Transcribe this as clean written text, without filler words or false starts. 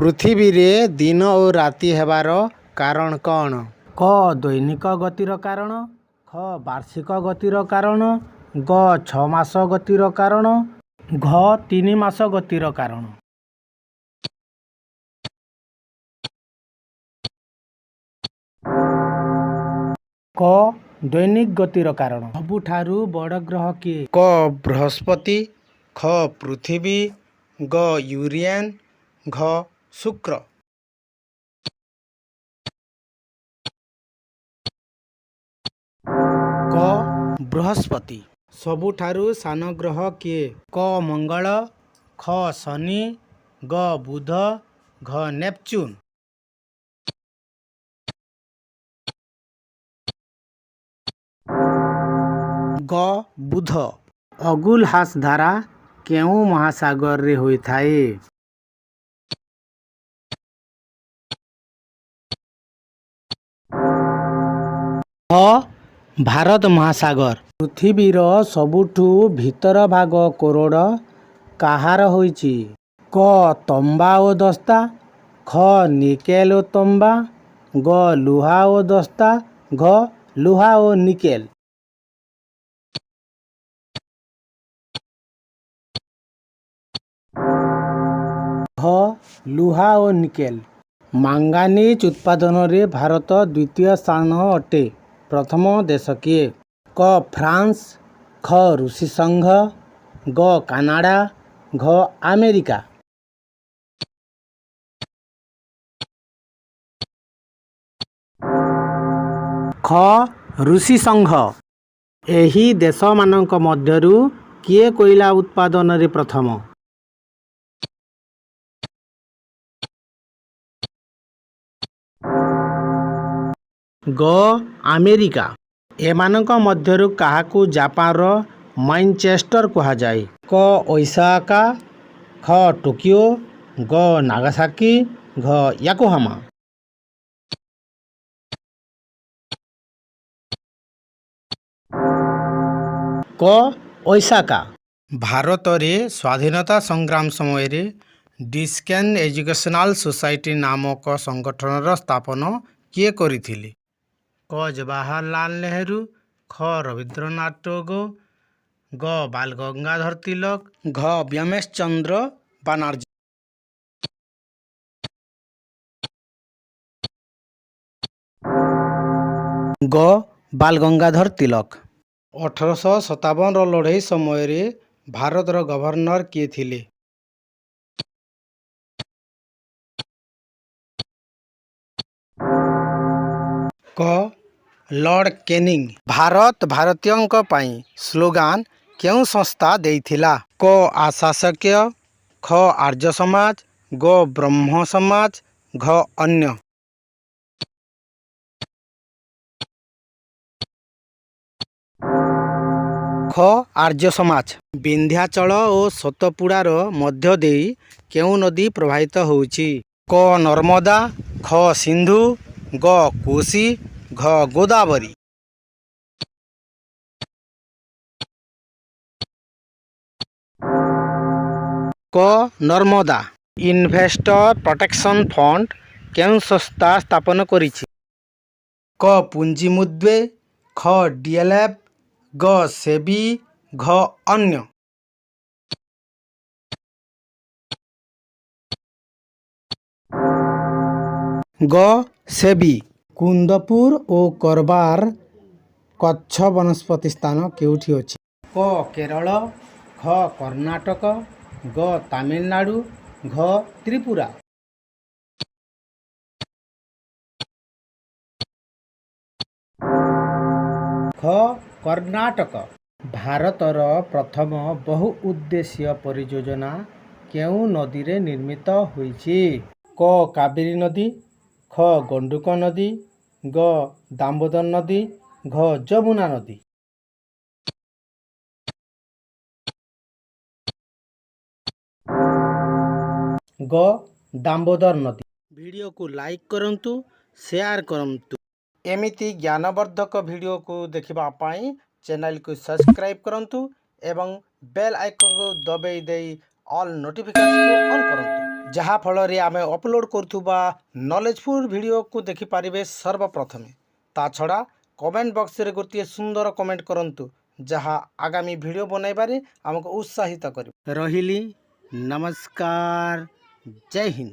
पृथ्वी रे दिन और राति हेबार कारण कौन? क दैनिक गतिर कारण, ख वार्षिक गतिर कारण, ग 6 मास गतिर कारण, घ 3 मास गतिर कारण। क दैनिक गतिर कारण। सबुठारु बड़ ग्रह किए? क बृहस्पति, ख पृथ्वी, ग यूरेन, घ शुक्र। क बृहस्पति। सबुठारु सान ग्रह किए? क मंगल, ख शनि, ग बुध, घ नेपच्यून। ग बुध। अगुलहास धारा केउ महासागर रे होइथाए? भारत महासागर। पृथ्वीर सबुठु भीतर भाग कोरोड काहार होइछि? क तंबा ओ दस्ता, ख निकेल ओ तंबा, ग लुहा ओ दस्ता, घ लुहा ओ निकेल। घ लुहा ओ निकेल। मांगानिज उत्पादन रे भारत द्वितीय स्थान अटे। प्रथम देश किए? क फ्रांस, ख रूसी संघ, ग कनाडा, घ अमेरिका। ख रूसी संघ। एही देश मानक मध्यरु किए कोइला उत्पादन रे प्रथम? ग अमेरिका। एमानक मध्यरु काहाकू जापानर मैनचेस्टर कहा जाए? क ओसाका, ख टोकियो, ग नागासाकी, घ याकोहामा। क ओसाका। भारत रे स्वाधीनता संग्राम समय रे डिस्केन एजुकेशनल सोसाइटी नामक संगठनर स्थापन किए करिथिले? क जवाहरलाल नेहरू, ख रवींद्रनाथ टैगोर, ग बाल गंगाधर तिलक, घ व्योमेश चंद्र बनर्जी। ग बाल गंगाधर तिलक। 1857 लड़ाई समय रे भारतर गवर्नर किए थिले? क लॉर्ड कैनिंग। भारत भारतीयों पाई स्लोगान केउ संस्था देइथिला? क आशासक्य, ख आर्य समाज, ग ब्रह्म समाज, घ अन्य। ख आर्य समाज। विंध्याचल और सतपुड़ार मध्य देई केउ नदी प्रवाहित होउछि? क नर्मदा, ख सिंधु, ग कोसी, घ गोदावरी। क नर्मदा। इन्वेस्टर प्रोटेक्शन फंड केउ संस्था स्थापन करिछि? क पुंजी मुद्रे, ख डीएलएफ, ग सेबी, घ अन्य। ग सेबी। कुंदपुर और करबार कच्छ वनस्पति स्थान केउठी अछि? क केरल, ख कर्नाटक, ग तमिलनाडु, घ त्रिपुरा। ख कर्नाटक। भारतर प्रथम बहुउद्देशीय परियोजना केउ नदी रे निर्मित होइछि? क कावेरी नदी, ख गंडक नदी, ग दामोदर नदी, घ जमुना नदी। ग दामोदर नदी। वीडियो को लाइक करंतु, शेयर करंतु। एमिति ज्ञानवर्धक वीडियो को देखिबा पाई चैनल को सब्सक्राइब करंतु एवं बेल आइकन को दबाई देई ऑल नोटिफिकेशन को ऑन करंतु। जहाँ फल आम अपलोड करुवा नॉलेजफुल वीडियो को देखिपारे सर्वप्रथमे। ता छड़ा कमेंट बॉक्स रे गोटे सुंदर कमेंट करंतु जहाँ आगामी वीडियो बनैबारे आमको उत्साहित कर रहिली। नमस्कार, जय हिंद।